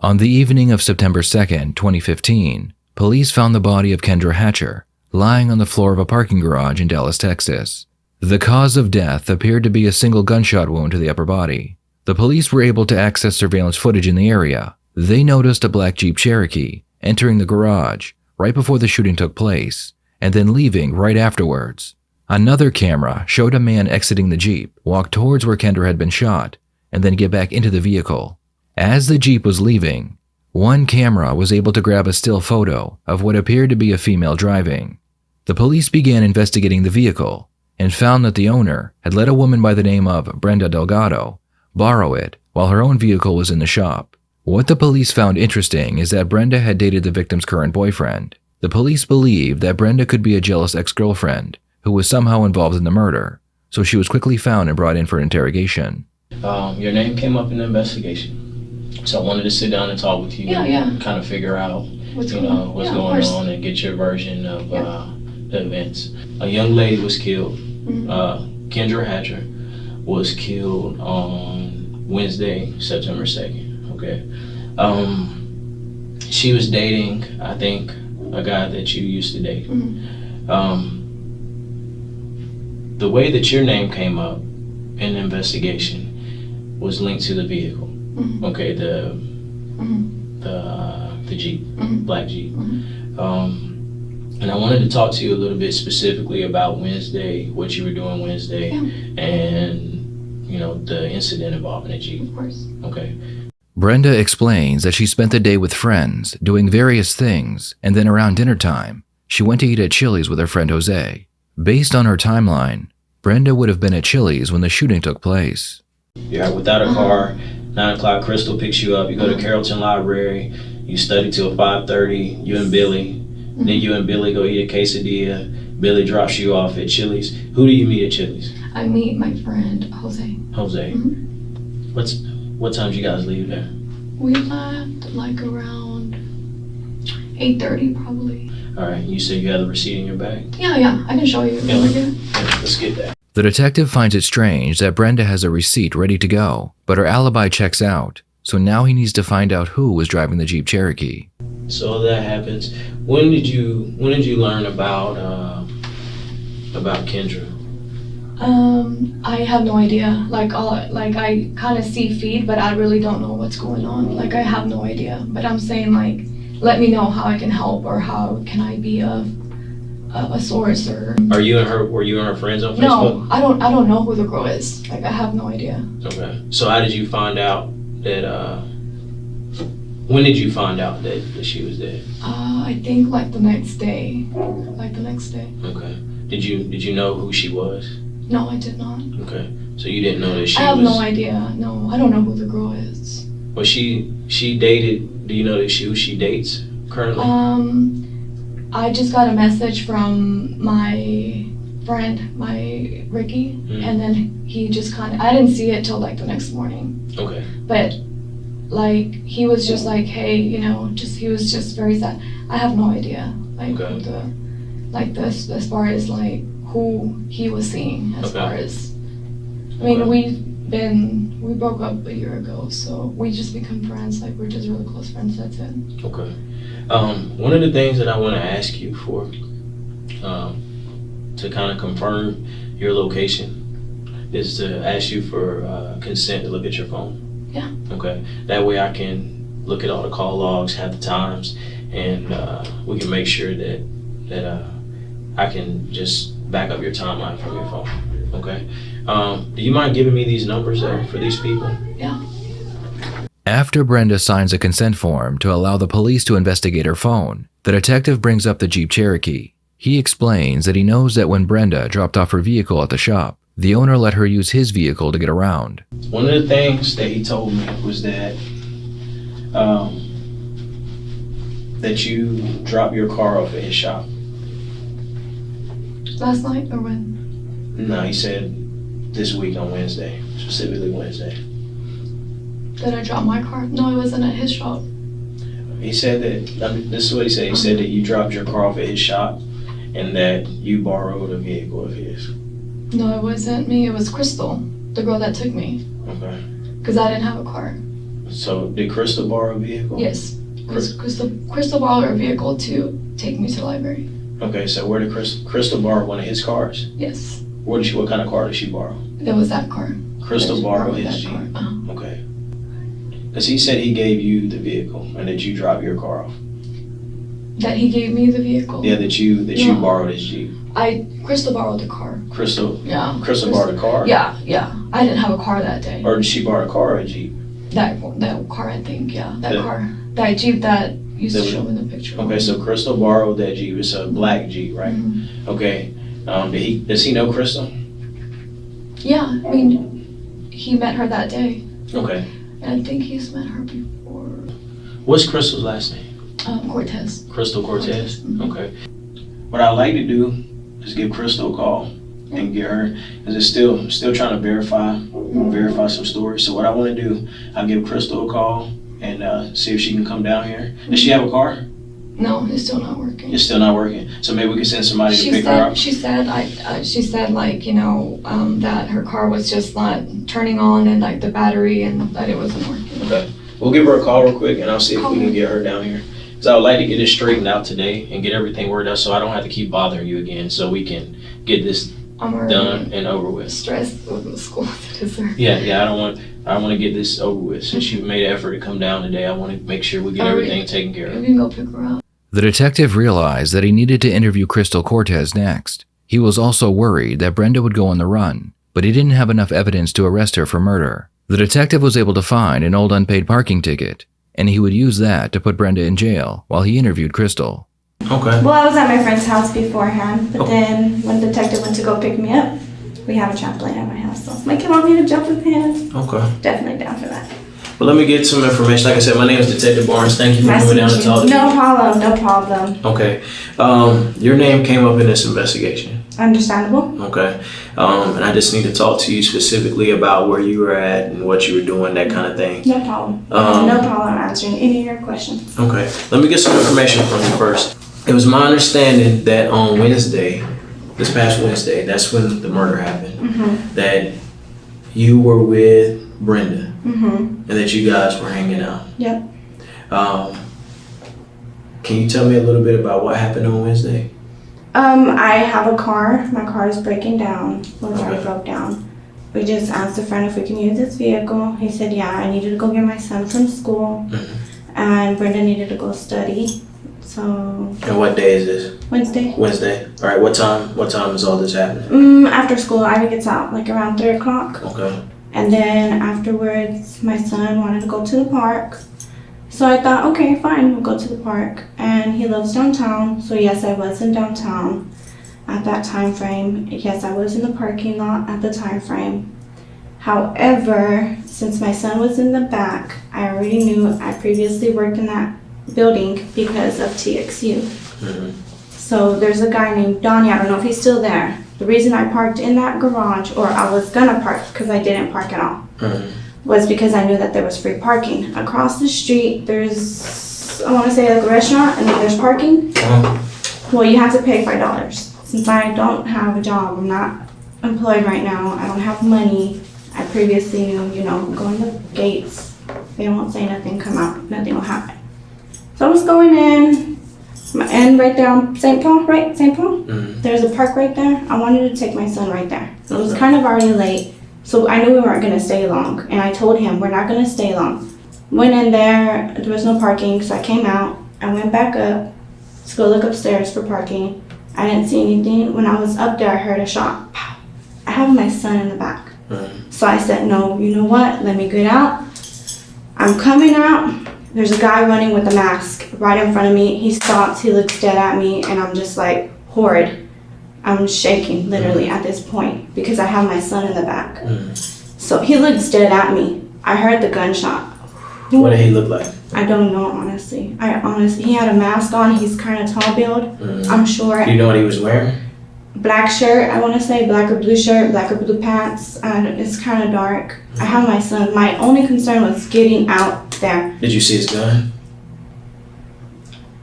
On the evening of September 2nd, 2015, police found the body of Kendra Hatcher lying on the floor of a parking garage in Dallas, Texas. The cause of death appeared to be a single gunshot wound to the upper body. The police were able to access surveillance footage in the area. They noticed a black Jeep Cherokee entering the garage right before the shooting took place, and then leaving right afterwards. Another camera showed a man exiting the Jeep, walk towards where Kendra had been shot, and then get back into the vehicle. As the Jeep was leaving, one camera was able to grab a still photo of what appeared to be a female driving. The police began investigating the vehicle and found that the owner had let a woman by the name of Brenda Dolgado borrow it while her own vehicle was in the shop. What the police found interesting is that Brenda had dated the victim's current boyfriend. The police believed that Brenda could be a jealous ex-girlfriend who was somehow involved in the murder, so she was quickly found and brought in for interrogation. Your name came up in the investigation, so I wanted to sit down and talk with you and kind of figure out what's going on and get your version of the events. A young lady was killed. Kendra Hatcher was killed on Wednesday, September 2nd. Okay. She was dating, I think, a guy that you used to date. The way that your name came up in the investigation was linked to the vehicle. Okay, the Jeep, black Jeep. And I wanted to talk to you a little bit specifically about Wednesday, what you were doing Wednesday, and the incident involving the Jeep. Of course. Okay. Brenda explains that she spent the day with friends doing various things, and then around dinner time, she went to eat at Chili's with her friend Jose. Based on her timeline, Brenda would have been at Chili's when the shooting took place. You're without a car, 9 o'clock, Crystal picks you up, you go to Carrollton Library, you study till 5:30, you and Billy, then you and Billy go eat a quesadilla, Billy drops you off at Chili's. Who do you meet at Chili's? I meet my friend, Jose. Jose. What time did you guys leave there? We left like around 8:30 probably. All right, you said you had the receipt in your bag? Yeah, I can show you. Let's get that. The detective finds it strange that Brenda has a receipt ready to go, but her alibi checks out, so now he needs to find out who was driving the Jeep Cherokee. So that happens. When did you learn about Kendra? I have no idea. I kind of see feed, but I really don't know what's going on. I have no idea. But I'm saying let me know how I can help, or how can I be a source, or. Were you and her friends on Facebook? No, I don't know who the girl is. I have no idea. Okay. So how did you find out that? When did you find out that she was dead? I think the next day. Okay. Did you know who she was? No, I did not. Okay. So you didn't know that she was. I have no idea. No, I don't know who the girl is. Well, she dated. Do you know that who she dates currently? I just got a message from my friend, my Ricky, and then he just I didn't see it till the next morning. Okay. But he was just hey, he was just very sad. I have no idea who as far as who he was seeing, as far as we broke up a year ago, so we just become friends. We're just really close friends. That's it. Okay. One of the things that I want to ask you for, to kind of confirm your location, is to ask you for consent to look at your phone. Yeah. Okay. That way I can look at all the call logs, have the times, and we can make sure that I can just back up your timeline from your phone. Okay. Do you mind giving me these numbers for these people? Yeah. After Brenda signs a consent form to allow the police to investigate her phone, the detective brings up the Jeep Cherokee. He explains that he knows that when Brenda dropped off her vehicle at the shop, the owner let her use his vehicle to get around. One of the things that he told me was that that you dropped your car off at his shop. Last night or when? No, he said this week on Wednesday, specifically Wednesday. Did I drop my car? No, it wasn't at his shop. He said that, this is what he said. He said that you dropped your car off at his shop and that you borrowed a vehicle of his. No, it wasn't me. It was Crystal, the girl that took me. Okay. Because I didn't have a car. So did Crystal borrow a vehicle? Yes. Crystal borrowed her vehicle to take me to the library. Okay, so where did Crystal borrow one of his cars? Yes. What kind of car did she borrow? It was that car. Crystal borrowed his Jeep. Okay. Because he said he gave you the vehicle and that you dropped your car off. That he gave me the vehicle? Yeah, that you borrowed his Jeep. Crystal borrowed the car. Crystal? Yeah. Crystal borrowed a car? Yeah. I didn't have a car that day. Or did she borrow a car or a Jeep? That car, I think, yeah. That car. That Jeep that used to show in the picture. Okay, so Crystal borrowed that Jeep. It's a black Jeep, right? Mm-hmm. Okay. Does he know Crystal? Yeah, I mean, he met her that day. Okay. And I think he's met her before. What's Crystal's last name? Cortez. Crystal Cortez? Mm-hmm. Okay. What I'd like to do is give Crystal a call and get her, because it's still trying to verify some stories. So what I want to do, I'll give Crystal a call and see if she can come down here. Does she have a car? No, it's still not working. It's still not working. So maybe we can send somebody to pick her up. She said like, you know, that her car was just not turning on and like the battery and that it wasn't working. Okay. We'll give her a call real quick and I'll see if we can get her down here. Because I would like to get this straightened out today and get everything worked out so I don't have to keep bothering you again, so we can get this done and over with. Stressed with the school today. Yeah, I don't want to get this over with. Since you made an effort to come down today, I want to make sure we get everything taken care of. You can go pick her up. The detective realized that he needed to interview Crystal Cortez next. He was also worried that Brenda would go on the run, but he didn't have enough evidence to arrest her for murder. The detective was able to find an old unpaid parking ticket, and he would use that to put Brenda in jail while he interviewed Crystal. Okay. Well, I was at my friend's house beforehand, but then when the detective went to go pick me up, we have a trampoline at my house, so like, come on, me to jump with him. Okay. Definitely down for that. Well, let me get some information. Like I said, my name is Detective Barnes. Thank you for coming down to talk to me. No problem. Okay. Your name came up in this investigation. Understandable. Okay. And I just need to talk to you specifically about where you were at and what you were doing, that kind of thing. No problem. No problem answering any of your questions. Okay. Let me get some information from you first. It was my understanding that on Wednesday, this past Wednesday, that's when the murder happened, that you were with Brenda. And that you guys were hanging out. Yep. Can you tell me a little bit about what happened on Wednesday? I have a car. My car is breaking down. Well, it already broke down. We just asked a friend if we can use this vehicle. He said, yeah, I needed to go get my son from school. And Brenda needed to go study. So. And what day is this? Wednesday. Wednesday. All right. What time is all this happening? After school, Ivy gets out like around 3 o'clock. Okay. And then afterwards, my son wanted to go to the park. So I thought, okay, fine, we'll go to the park. And he lives downtown, so yes, I was in downtown at that time frame. Yes, I was in the parking lot at the time frame. However, since my son was in the back, I already knew I previously worked in that building because of TXU. So there's a guy named Donnie, I don't know if he's still there. The reason I parked in that garage, or I was gonna park because I didn't park at all, was because I knew that there was free parking. Across the street, there's, I wanna say like a restaurant, and then there's parking. Well, you have to pay $5. Since I don't have a job, I'm not employed right now, I don't have money. I previously knew, you know, go in the gates, they won't say nothing, come out, nothing will happen. So I was going in, and right there on St. Paul, right? St. Paul? There's a park right there. I wanted to take my son right there. It was kind of already late, so I knew we weren't gonna stay long. And I told him, we're not gonna stay long. Went in there was no parking, so I came out. I went back up to go look upstairs for parking. I didn't see anything. When I was up there, I heard a shot. Pow. I have my son in the back. So I said, no, you know what? Let me get out. I'm coming out. There's a guy running with a mask right in front of me. He stops, he looks dead at me, and I'm just like, horrid. I'm shaking, literally, at this point, because I have my son in the back. So he looks dead at me. I heard the gunshot. What did he look like? I don't know, honestly. He had a mask on. He's kind of tall build. I'm sure. Do you know what he was wearing? Black shirt, I want to say, black or blue shirt, black or blue pants, and it's kind of dark. I have my son. My only concern was getting out there. Did you see his gun?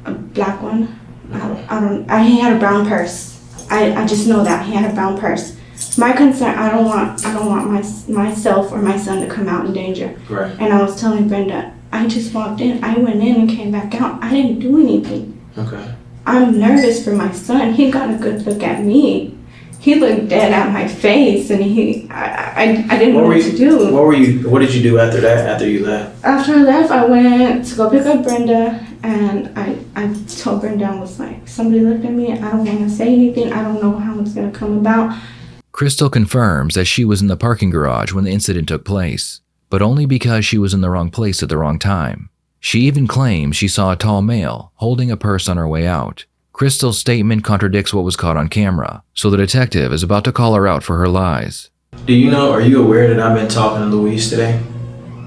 A black one. I don't. He had a brown purse. I just know that he had a brown purse. My concern, I don't want myself or my son to come out in danger. Right. And I was telling Brenda, I just walked in, I went in and came back out. I didn't do anything. Okay. I'm nervous for my son. He got a good look at me. He looked dead at my face, and I didn't know what to do. What did you do after that? After you left? After I left, I went to go pick up Brenda, and I told Brenda, I was like, somebody looked at me. I don't want to say anything. I don't know how it's gonna come about. Crystal confirms that she was in the parking garage when the incident took place, but only because she was in the wrong place at the wrong time. She even claims she saw a tall male holding a purse on her way out. Crystal's statement contradicts what was caught on camera, so the detective is about to call her out for her lies. Are you aware that I've been talking to Luis today?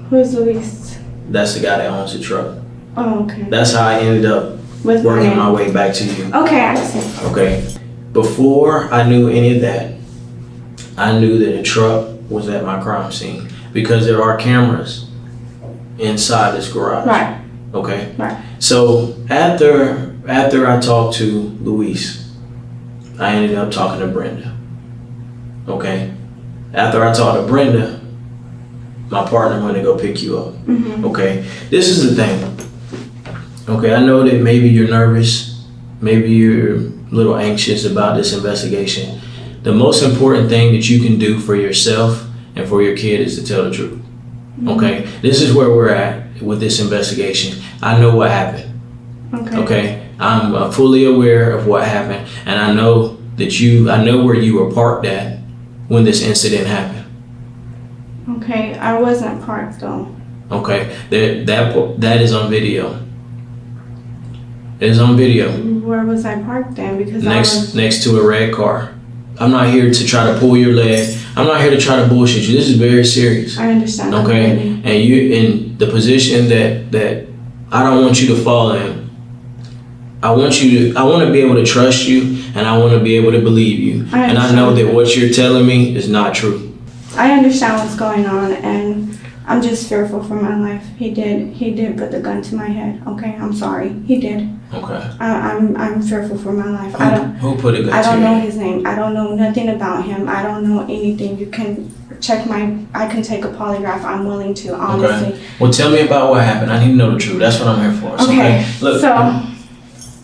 Who's Luis? That's the guy that owns the truck. Oh, okay. That's how I ended up working my way back to you. Okay, I see. Okay. Before I knew any of that, I knew that the truck was at my crime scene because there are cameras inside this garage. Right. Okay. Right. So after I talked to Luis, I ended up talking to Brenda. Okay. After I talked to Brenda, my partner went to go pick you up. Mm-hmm. Okay. This is the thing. Okay. I know that maybe you're nervous. Maybe you're a little anxious about this investigation. The most important thing that you can do for yourself and for your kid is to tell the truth. Okay? This is where we're at with this investigation. I know what happened. Okay? I'm fully aware of what happened, and I know where you were parked at when this incident happened. Okay, I wasn't parked though. Okay? That is on video. It is on video. Where was I parked then? Because next to a red car. I'm not here to try to pull your leg. I'm not here to try to bullshit you. This is very serious. I understand. Okay? And you in the position that I don't want you to fall in. I want to be able to trust you, and I want to be able to believe you. And I know that what you're telling me is not true. I understand what's going on, and I'm just fearful for my life. He did put the gun to my head. Okay, I'm sorry. He did. Okay. I'm fearful for my life. Who put a gun to your head? I don't know his name. I don't know nothing about him. I don't know anything. You can check I can take a polygraph. I'm willing to, honestly. Okay. Well, tell me about what happened. I need to know the truth. That's what I'm here for. Okay. Look, so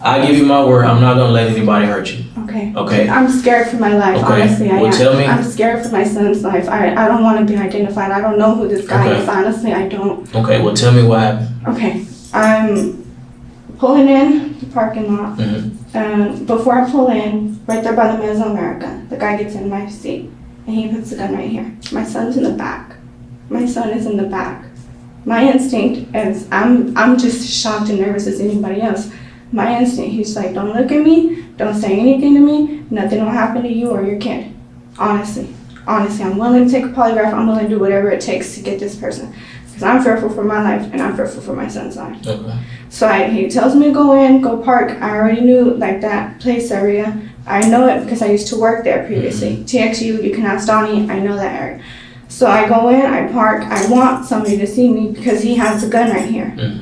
I give you my word. I'm not gonna let anybody hurt you. Okay. Okay. I'm scared for my life. Okay. Honestly, I am. Tell me. I'm scared for my son's life. I don't want to be identified. I don't know who this guy is. Honestly, I don't. Okay. Well, tell me what happened. Okay. I'm pulling in the parking lot. Mm-hmm. And before I pull in, right there by the Mesoamerica, the guy gets in my seat and he puts the gun right here. My son's in the back. My son is in the back. My instinct is I'm just shocked and nervous as anybody else. My instinct, he's like, don't look at me, don't say anything to me, nothing will happen to you or your kid. Honestly, I'm willing to take a polygraph. I'm willing to do whatever it takes to get this person. Because I'm fearful for my life and I'm fearful for my son's life. Okay. So he tells me to go in, go park. I already knew like that place area. I know it because I used to work there previously. TXU, you can ask Donnie, I know that area. So I go in, I park. I want somebody to see me because he has a gun right here.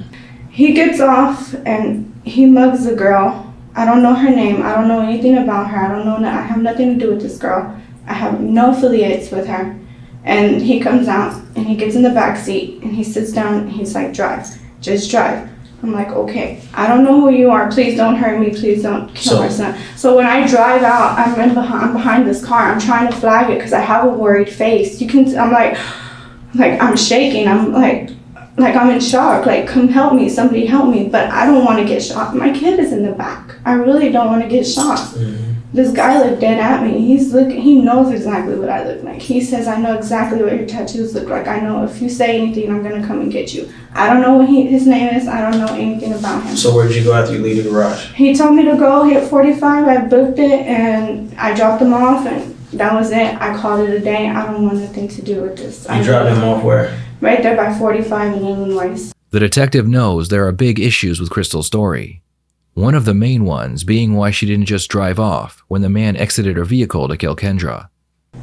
He gets off and he mugs the girl. I don't know her name. I don't know anything about her. I have nothing to do with this girl. I have no affiliates with her. And he comes out and he gets in the back seat and he sits down and he's like, drive, just drive. I'm like, okay, I don't know who you are. Please don't hurt me. Please don't kill my son. So when I drive out, I'm behind this car. I'm trying to flag it because I have a worried face. I'm like I'm shaking. I'm like I'm in shock. Like, come help me. Somebody help me. But I don't want to get shot. My kid is in the back. I really don't want to get shot. This guy looked dead at me. He knows exactly what I look like. He says, I know exactly what your tattoos look like. I know if you say anything, I'm going to come and get you. I don't know what his name is. I don't know anything about him. So where'd you go after you leave the garage? He told me to go hit 45. I booked it and I dropped him off and that was it. I called it a day. I don't want nothing to do with this. You dropped him off where? Right there by 45 in Illinois. The detective knows there are big issues with Crystal's story. One of the main ones being why she didn't just drive off when the man exited her vehicle to kill Kendra.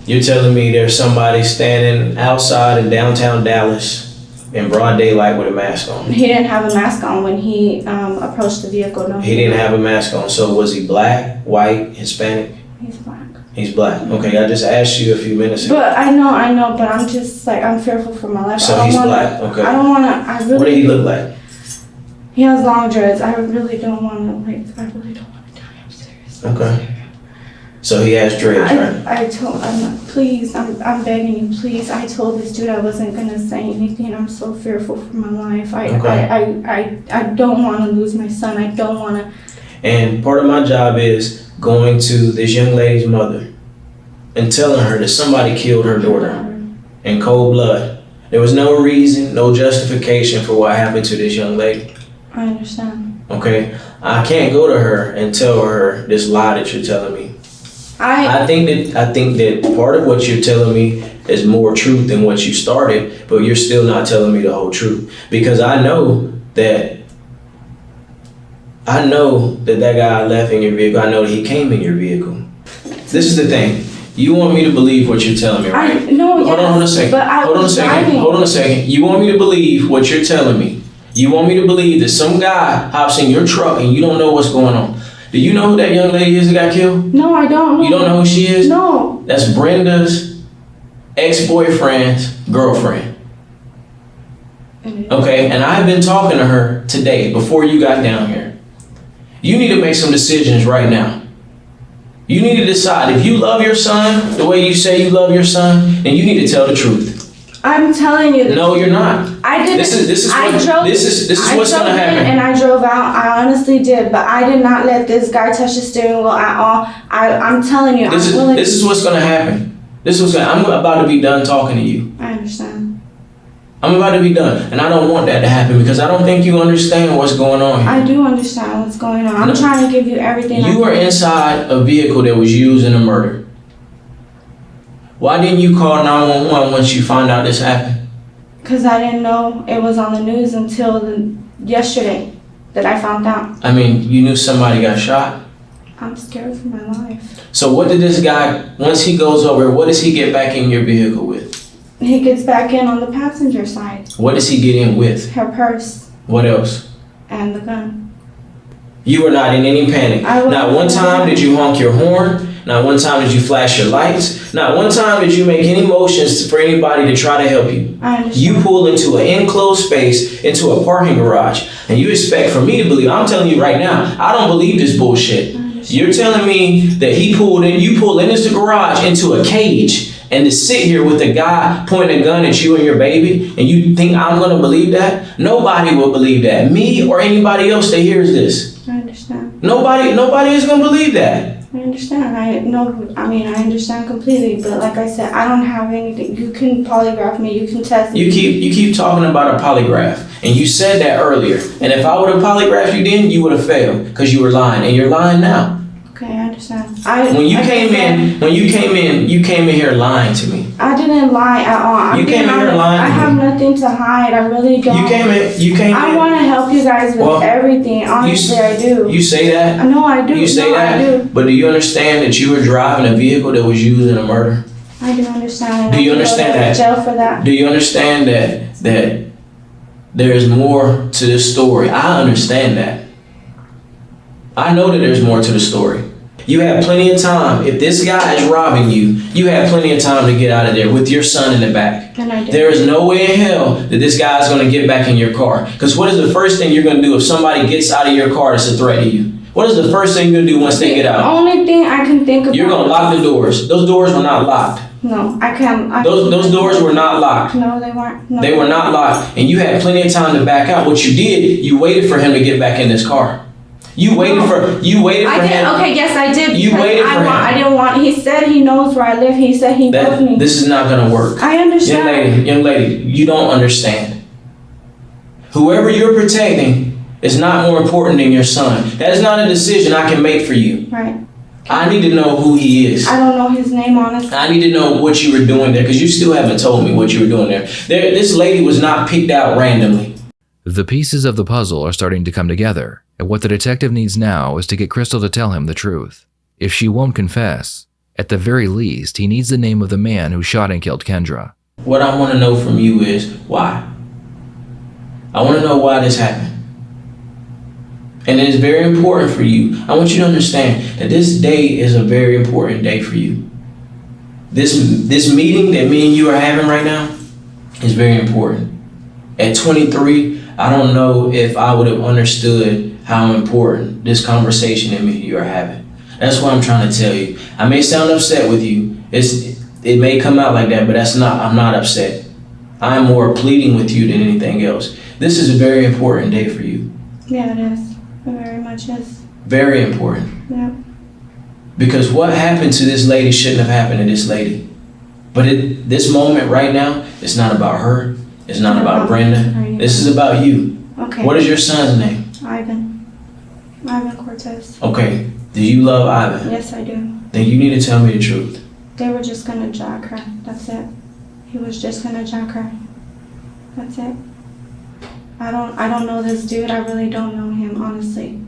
You're telling me there's somebody standing outside in downtown Dallas in broad daylight with a mask on? He didn't have a mask on when he approached the vehicle. No, he didn't have a mask on. So was he black, white, Hispanic? He's black. He's black. Okay, I just asked you a few minutes ago. But I know, but I'm just like, I'm fearful for my life. So he's black, okay. I don't wanna, I really. What did he look like? He has long dreads. I really don't wanna, like, I really don't wanna die. I'm serious. Okay. So he has dreads, right? Please, I'm begging you, please. I told this dude I wasn't gonna say anything. I'm so fearful for my life. I don't wanna lose my son. I don't wanna. And part of my job is going to this young lady's mother and telling her that somebody killed her daughter in cold blood. There was no reason, no justification for what happened to this young lady. I understand. Okay? I can't go to her and tell her this lie that you're telling me. I think that part of what you're telling me is more truth than what you started, but you're still not telling me the whole truth. Because I know that that guy left in your vehicle. I know that he came in your vehicle. This is the thing. You want me to believe what you're telling me, right? No, Hold on a second. Hold on a second. You want me to believe what you're telling me. You want me to believe that some guy hops in your truck and you don't know what's going on. Do you know who that young lady is that got killed? No, I don't know. You don't know who she is? No. That's Brenda's ex-boyfriend's girlfriend. Okay, and I've been talking to her today before you got down here. You need to make some decisions right now. You need to decide if you love your son the way you say you love your son, then you need to tell the truth. I'm telling you. No, you're not. I didn't. This is what's gonna happen. And I drove out. I honestly did, but I did not let this guy touch the steering wheel at all. I'm telling you. This is what's gonna happen. I'm about to be done talking to you. I understand. I'm about to be done, and I don't want that to happen because I don't think you understand what's going on here. I do understand what's going on. I'm trying to give you everything. You were inside a vehicle that was used in a murder. Why didn't you call 911 once you found out this happened? Because I didn't know it was on the news until yesterday that I found out. I mean, you knew somebody got shot? I'm scared for my life. So what did this guy, once he goes over, what does he get back in your vehicle with? He gets back in on the passenger side. What does he get in with? Her purse. What else? And the gun. You were not in any panic. Not one time did you honk your horn. Not one time did you flash your lights. Not one time did you make any motions for anybody to try to help you. I understand. You pull into an enclosed space, into a parking garage, and you expect for me to believe. I'm telling you right now, I don't believe this bullshit. You're telling me that you pulled in this garage into a cage and to sit here with a guy pointing a gun at you and your baby, and you think I'm gonna believe that? Nobody will believe that. Me or anybody else that hears this. I understand. Nobody is gonna believe that. I understand. I understand completely. But like I said, I don't have anything. You can polygraph me. You can test me. You keep talking about a polygraph, and you said that earlier. And if I would have polygraphed you then, you would have failed because you were lying, and you're lying now. Okay, I understand. When you came in, you came in here lying to me. I didn't lie at all. You came in here lying. I have nothing to hide. I really don't. You came in. I want to help you guys with everything. Honestly, I do. You say that? No, I do. You say that? I do. But do you understand that you were driving a vehicle that was used in a murder? I do understand. Do you understand that? Jail for that. Do you understand that there is more to this story? I understand that. I know that there's more to the story. You have plenty of time. If this guy is robbing you, you have plenty of time to get out of there with your son in the back. And I do. There is no way in hell that this guy is going to get back in your car. Because what is the first thing you're going to do if somebody gets out of your car that's a threat to you? What is the first thing you're going to do once they get out? The only thing I can think of. You're going to lock the doors. Those doors were not locked. No, I can't. Those doors were not locked. No, they weren't. No. They were not locked. And you had plenty of time to back out. What you did, you waited for him to get back in this car. You waited for him. Okay, yes, I did. You waited for him. I didn't want. He said he knows where I live. He said he knows me. This is not gonna work. I understand. Young lady, you don't understand. Whoever you're protecting is not more important than your son. That is not a decision I can make for you. Right. I need to know who he is. I don't know his name, honestly. I need to know what you were doing there, because you still haven't told me what you were doing there. This lady was not picked out randomly. The pieces of the puzzle are starting to come together, and what the detective needs now is to get Crystal to tell him the truth. If she won't confess, at the very least, he needs the name of the man who shot and killed Kendra. What I want to know from you is why. I want to know why this happened. And it is very important for you. I want you to understand that this day is a very important day for you. This meeting that me and you are having right now is very important. At 23, I don't know if I would have understood how important this conversation that me and you are having. That's what I'm trying to tell you. I may sound upset with you. It may come out like that, but I'm not upset. I'm more pleading with you than anything else. This is a very important day for you. Yeah, it is. It very much is. Very important. Yeah. Because what happened to this lady shouldn't have happened to this lady. But this moment right now, it's not about her. It's not about Brenda. This is about you. Okay. What is your son's name? Ivan Cortez. Okay. Do you love Ivan? Yes, I do. Then you need to tell me the truth. They were just gonna jack her. That's it. He was just gonna jack her. That's it. I don't know this dude. I really don't know him, honestly.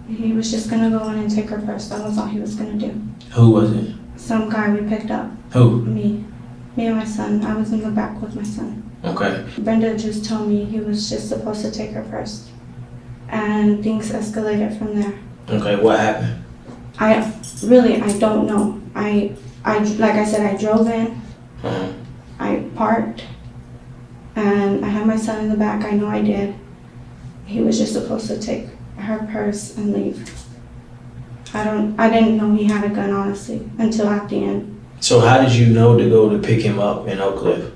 He was just gonna go in and take her purse. That was all he was gonna do. Who was it? Some guy we picked up. Who? Me and my son. I was in the back with my son. Okay. Brenda just told me he was just supposed to take her purse. And things escalated from there. Okay, what happened? I don't know. I like I said, I drove in. Uh-huh. I parked. And I had my son in the back. I know I did. He was just supposed to take her purse and leave. I didn't know he had a gun, honestly, until at the end. So how did you know to go to pick him up in Oak Cliff?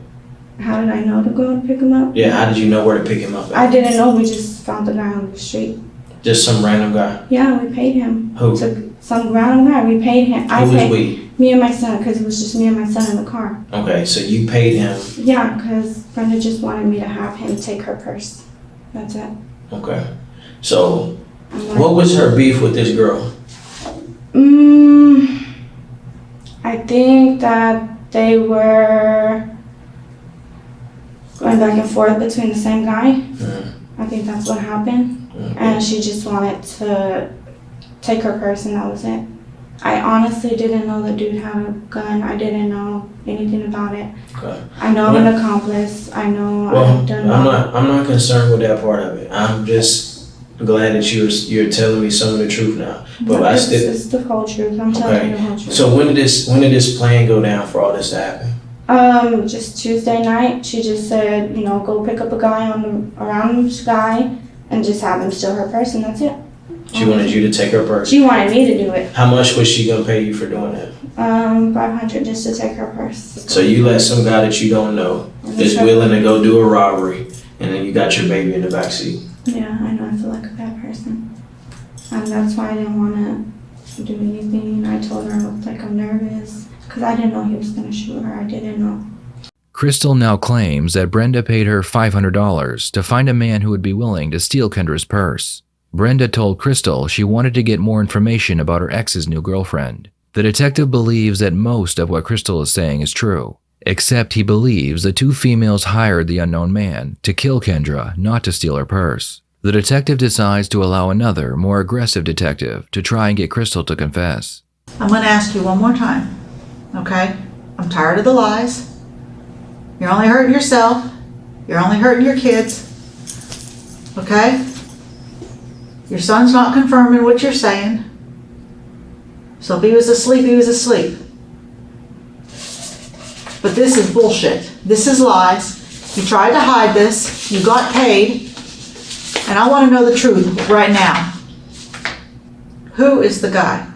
How did I know to go and pick him up? Yeah, how did you know where to pick him up at? I didn't know. We just found the guy on the street. Just some random guy? Yeah, we paid him. Who? Some random guy. We paid him. Who was we? Me and my son, because it was just me and my son in the car. Okay, so you paid him. Yeah, because Brenda just wanted me to have him take her purse. That's it. Okay. So, Like, what was her beef with this girl? I think that they were going back and forth between the same guy. I think that's what happened. And she just wanted to take her purse and that was it. I honestly didn't know the dude had a gun. I didn't know anything about it. Okay. I know I'm an accomplice. I know I've done I'm not concerned with that part of it. I'm just glad that you're telling me some of the truth now. But it's the whole truth. I'm telling you the whole truth. So when did this plan go down for all this to happen? Just Tuesday night. She just said, go pick up a guy around this guy and just have him steal her purse and that's it. She wanted you to take her purse? She wanted me to do it. How much was she gonna pay you for doing that? $500 just to take her purse. So you let some guy that you don't know is willing to go do a robbery and then you got your baby in the backseat. Yeah, I know. I feel like a bad person. And that's why I didn't want to do anything. I told her I looked like I'm nervous because I didn't know he was going to shoot her. I didn't know. Crystal now claims that Brenda paid her $500 to find a man who would be willing to steal Kendra's purse. Brenda told Crystal she wanted to get more information about her ex's new girlfriend. The detective believes that most of what Crystal is saying is true, except he believes the two females hired the unknown man to kill Kendra, not to steal her purse. The detective decides to allow another, more aggressive detective to try and get Crystal to confess. I'm going to ask you one more time, okay? I'm tired of the lies. You're only hurting yourself. You're only hurting your kids, okay? Your son's not confirming what you're saying. So if he was asleep, he was asleep. But this is bullshit. This is lies. You tried to hide this. You got paid. And I want to know the truth right now. Who is the guy?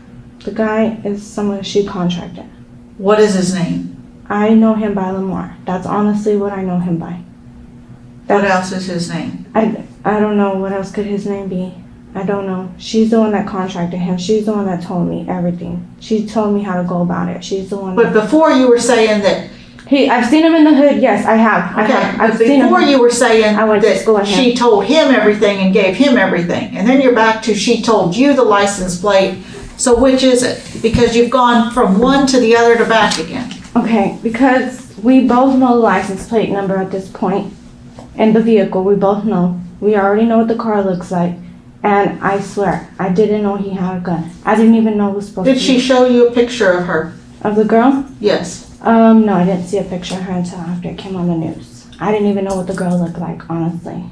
The guy is someone she contracted. What is his name? I know him by Lamar. That's honestly what I know him by. What else is his name? I don't know what else could his name be. I don't know. She's the one that contracted him. She's the one that told me everything. She told me how to go about it. She's the one. But before you were saying that. I've seen him in the hood. Yes, I have. Okay, I've seen him. before you were saying I went to school that with him. she told him everything and gave him everything. And then you're back to she told you the license plate. So which is it? Because you've gone from one to the other to back again. Okay, because we both know the license plate number at this point. And the vehicle, we both know. We already know what the car looks like. And I swear, I didn't know he had a gun. I didn't even know it was supposed to be. Did she show you a picture of her? Of the girl? Yes. No, I didn't see a picture of her until after it came on the news. I didn't even know what the girl looked like, honestly.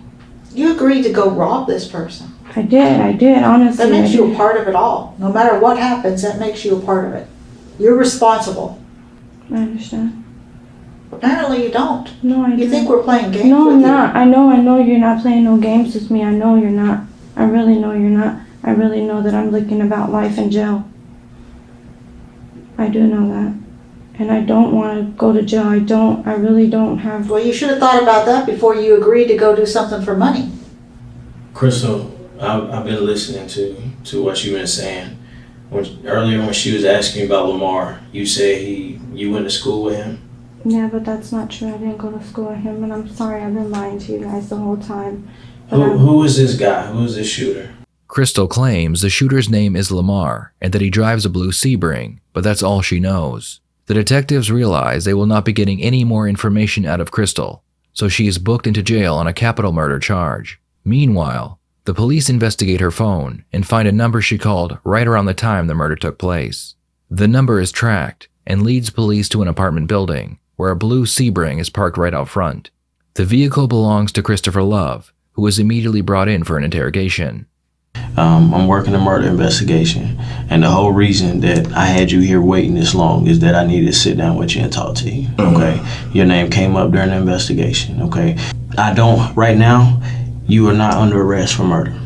You agreed to go rob this person. I did, honestly. That makes you a part of it all. No matter what happens, that makes you a part of it. You're responsible. I understand. Apparently you don't. No, I don't. You think we're playing games No, with I'm you. not. I know you're not playing no games with me. I know you're not. I really know you're not. I really know that I'm looking about life in jail. I do know that. And I don't want to go to jail. I really don't have... Well, you should have thought about that before you agreed to go do something for money. Crystal, I've been listening to what you've been saying. Earlier when she was asking you about Lamar, you said you went to school with him? Yeah, but that's not true. I didn't go to school with him, and I'm sorry. I've been lying to you guys the whole time. Who is this guy? Who is this shooter? Crystal claims the shooter's name is Lamar and that he drives a blue Sebring, but that's all she knows. The detectives realize they will not be getting any more information out of Crystal, so she is booked into jail on a capital murder charge. Meanwhile, the police investigate her phone and find a number she called right around the time the murder took place. The number is tracked and leads police to an apartment building where a blue Sebring is parked right out front. The vehicle belongs to Christopher Love, who was immediately brought in for an interrogation. I'm working a murder investigation, and the whole reason that I had you here waiting this long is that I needed to sit down with you and talk to you, okay? Your name came up during the investigation, okay? Right now, you are not under arrest for murder,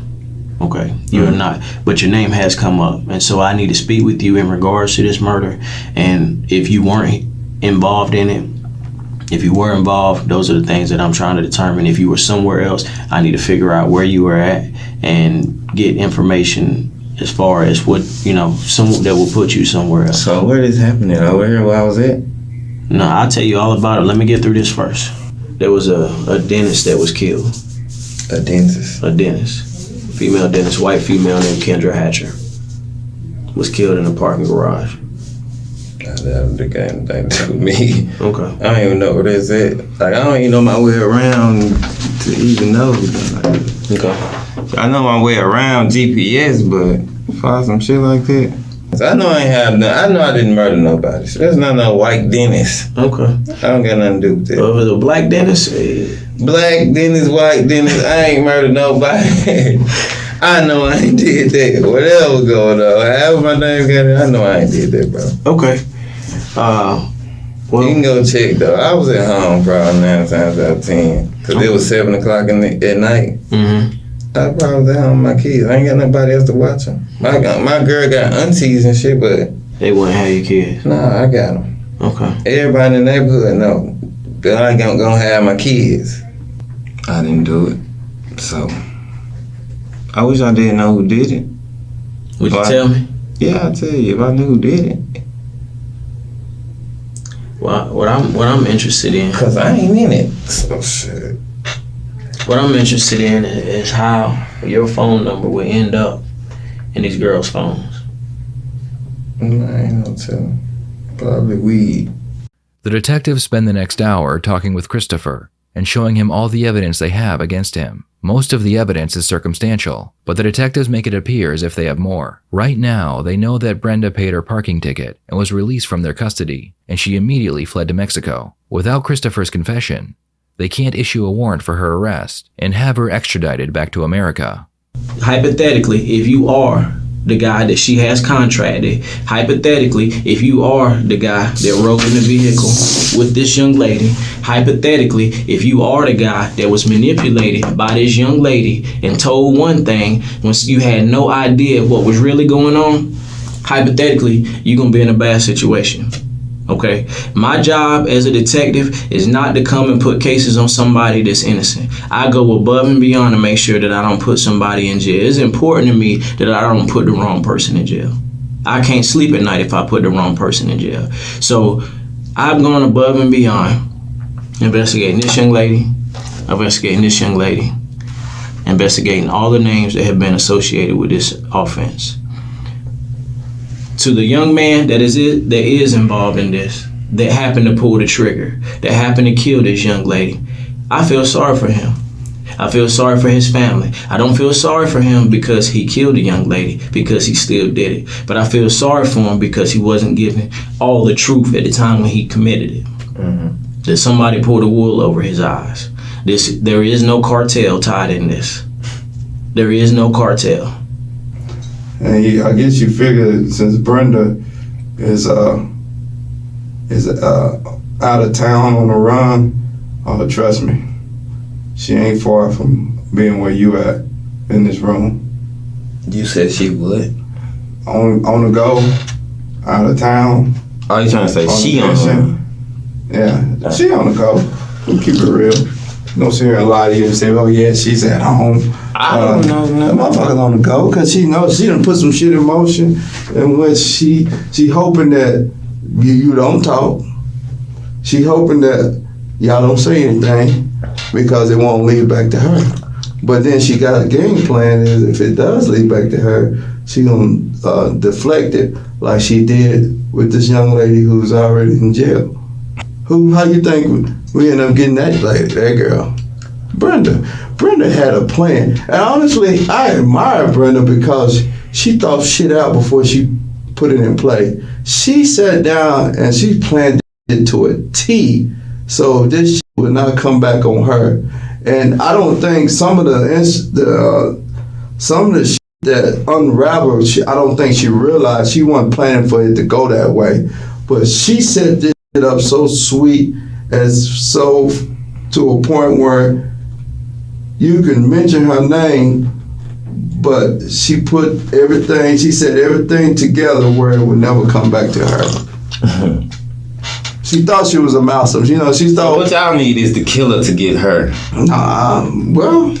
okay? You are not, but your name has come up, and so I need to speak with you in regards to this murder, and if you weren't involved in it, if you were involved, those are the things that I'm trying to determine. If you were somewhere else, I need to figure out where you were at and get information as far as what, some that will put you somewhere else. So where this happening? Over here where I was at? No, I'll tell you all about it. Let me get through this first. There was a dentist that was killed. A dentist? A dentist. Female dentist, white female named Kendra Hatcher. Was killed in a parking garage. That got anything to do with me. Okay. I don't even know where this at. Like, I don't even know my way around to even know. Okay. I know my way around GPS, but find some shit like that. So I know I ain't have no, I know I didn't murder nobody. So there's not no white dentist. Okay. I don't got nothing to do with that. If it was a black dentist? Black dentist, white dentist, I ain't murdered nobody. I know I ain't did that. Whatever was going on, however my name got it, I know I ain't did that, bro. Okay. You can go check though. I was at home probably 9 times out of 10. Cause it was 7 o'clock at night. I probably was at home with my kids. I ain't got nobody else to watch them. My girl got aunties and shit, but they wouldn't have your kids. Nah, I got them. Okay. Everybody in the neighborhood know that I ain't gonna have my kids. I didn't do it, so I wish I didn't know who did it. Would you tell me? Yeah, I'll tell you if I knew who did it. Well, what I'm interested in, cause I ain't in it. So shit. What I'm interested in is how your phone number would end up in these girls' phones. I ain't no telling. Probably weed. The detectives spend the next hour talking with Christopher and showing him all the evidence they have against him. Most of the evidence is circumstantial, but the detectives make it appear as if they have more. Right now, they know that Brenda paid her parking ticket and was released from their custody, and she immediately fled to Mexico. Without Christopher's confession, they can't issue a warrant for her arrest and have her extradited back to America. Hypothetically, if you are the guy that she has contracted, hypothetically, if you are the guy that rode in the vehicle with this young lady, hypothetically, if you are the guy that was manipulated by this young lady and told one thing when you had no idea what was really going on, hypothetically, you're gonna be in a bad situation. Okay, my job as a detective is not to come and put cases on somebody that's innocent. I go above and beyond to make sure that I don't put somebody in jail. It's important to me that I don't put the wrong person in jail. I can't sleep at night if I put the wrong person in jail. So I've gone above and beyond investigating this young lady, investigating all the names that have been associated with this offense. To the young man that is involved in this, that happened to pull the trigger, that happened to kill this young lady, I feel sorry for him. I feel sorry for his family. I don't feel sorry for him because he killed a young lady, because he still did it. But I feel sorry for him because he wasn't given all the truth at the time when he committed it. That somebody pulled the wool over his eyes. There is no cartel tied in this. There is no cartel. And I guess you figured since Brenda is is out of town on the run, trust me, she ain't far from being where you at in this room. You said she would? On the go, out of town. Oh, you trying to say she on the run? Yeah, she on the go. We'll keep it real. Don't sit here and lie to you and say, oh yeah, she's at home. I don't know The nothing. motherfucker's on the go because she knows she done put some shit in motion in which she hoping that you don't talk. She hoping that y'all don't say anything because it won't lead back to her. But then she got a game plan is if it does lead back to her, she gonna deflect it like she did with this young lady who's already in jail. How you think we end up getting that lady, that girl? Brenda. Brenda had a plan. And honestly, I admire Brenda because she thought shit out before she put it in play. She sat down and she planned it to a T so this shit would not come back on her. And I don't think some of the shit that unraveled, I don't think she realized she wasn't planning for it to go that way. But she set this shit up so sweet so to a point where you can mention her name, but she said everything together where it would never come back to her. She thought she was a mouse. She thought. So what y'all need is the killer to get her. Well,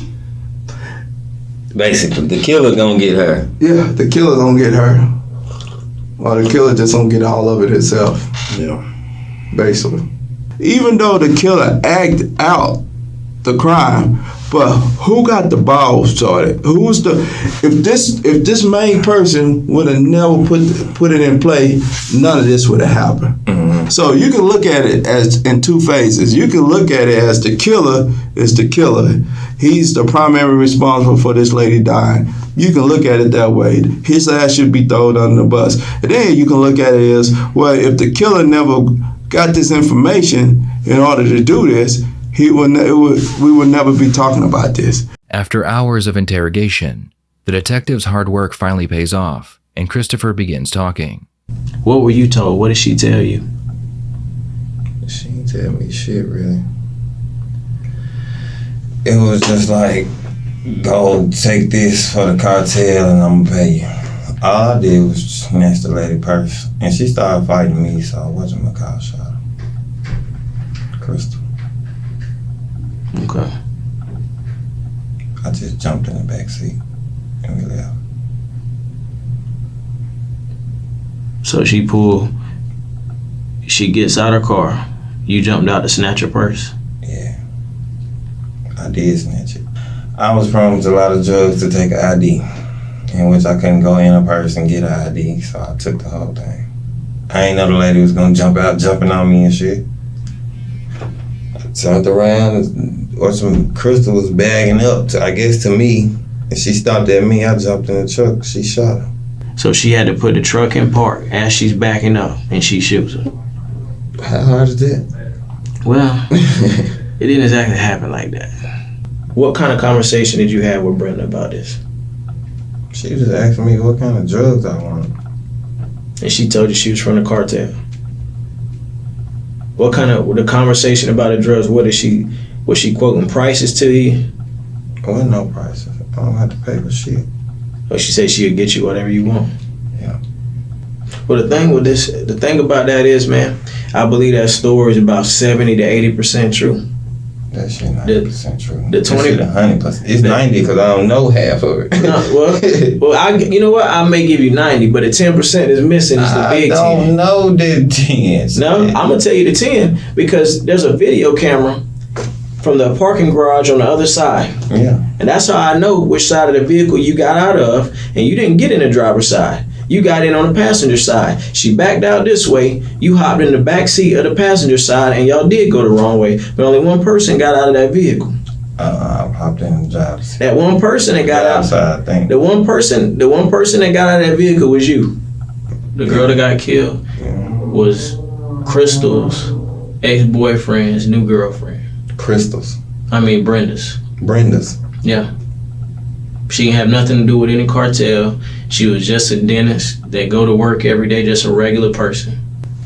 basically, the killer gonna get her. Yeah, the killer gonna get her. Or the killer just gonna get all of it itself. Yeah. Basically. Even though the killer acted out the crime, but who got the ball started? If this main person would have never put it in play, none of this would have happened. Mm-hmm. So you can look at it as in two phases. You can look at it as the killer is the killer. He's the primary responsible for this lady dying. You can look at it that way. His ass should be thrown under the bus. And then you can look at it as, well, if the killer never got this information in order to do this, we would never be talking about this. After hours of interrogation, the detective's hard work finally pays off, and Christopher begins talking. What were you told? What did she tell you? She didn't tell me shit, really. It was just like, go take this for the cartel and I'm gonna pay you. All I did was snatch the lady purse, and she started fighting me, so I wasn't my call shot her. Crystal. Okay. I just jumped in the back seat and we left. So she gets out her car. You jumped out to snatch her purse? Yeah. I did snatch it. I was promised a lot of drugs to take an ID, in which I couldn't go in a purse and get an ID, so I took the whole thing. I ain't know the lady was gonna jump out jumping on me and shit. I turned around, or some Crystal was bagging up, I guess to me, and she stopped at me. I jumped in the truck, she shot her. So she had to put the truck in park as she's backing up and she shoots her. How hard is that? Well, it didn't exactly happen like that. What kind of conversation did you have with Brenda about this? She was asking me what kind of drugs I wanted. And she told you she was from the cartel. What kind of, the conversation about the drugs, was she quoting prices to you? There wasn't no prices. I don't have to pay for shit. Or she said she'll get you whatever you want? Yeah. Well, the thing about that is, man, I believe that story is about 70 to 80% true. That shit 90% true. The 20, 100%. It's 90 because I don't know half of it. You know what? I may give you 90, but the 10% is missing. It's the big 10. I don't know the 10. No, I'm gonna tell you the 10 because there's a video camera from the parking garage on the other side. Yeah. And that's how I know which side of the vehicle you got out of, and you didn't get in the driver's side. You got in on the passenger side. She backed out this way. You hopped in the back seat of the passenger side, and y'all did go the wrong way. But only one person got out of that vehicle. I hopped in the driver's seat. That one person that got out. Outside, I think. The one person that got out of that vehicle was you. The girl that got killed was Crystal's ex-boyfriend's new girlfriend. Brenda's. Yeah. She didn't have nothing to do with any cartel. She was just a dentist that go to work every day, just a regular person.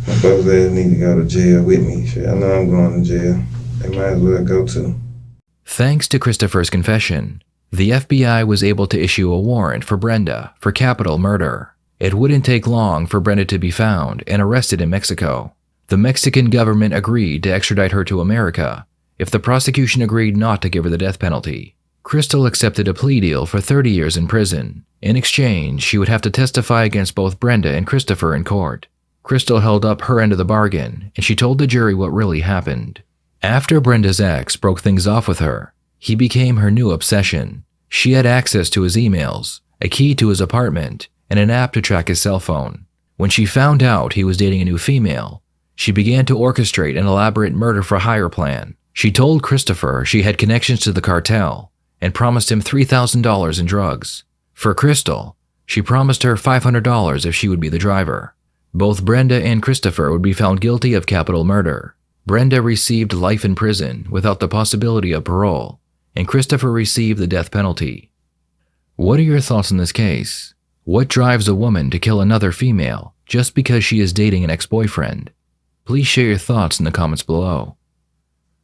My folks ass need to go to jail with me. Shit, I know I'm going to jail. They might as well go too. Thanks to Christopher's confession, the FBI was able to issue a warrant for Brenda for capital murder. It wouldn't take long for Brenda to be found and arrested in Mexico. The Mexican government agreed to extradite her to America if the prosecution agreed not to give her the death penalty. Crystal accepted a plea deal for 30 years in prison. In exchange, she would have to testify against both Brenda and Christopher in court. Crystal held up her end of the bargain, and she told the jury what really happened. After Brenda's ex broke things off with her, he became her new obsession. She had access to his emails, a key to his apartment, and an app to track his cell phone. When she found out he was dating a new female, she began to orchestrate an elaborate murder-for-hire plan. She told Christopher she had connections to the cartel and promised him $3,000 in drugs. For Crystal, she promised her $500 if she would be the driver. Both Brenda and Christopher would be found guilty of capital murder. Brenda received life in prison without the possibility of parole, and Christopher received the death penalty. What are your thoughts on this case? What drives a woman to kill another female just because she is dating an ex-boyfriend? Please share your thoughts in the comments below.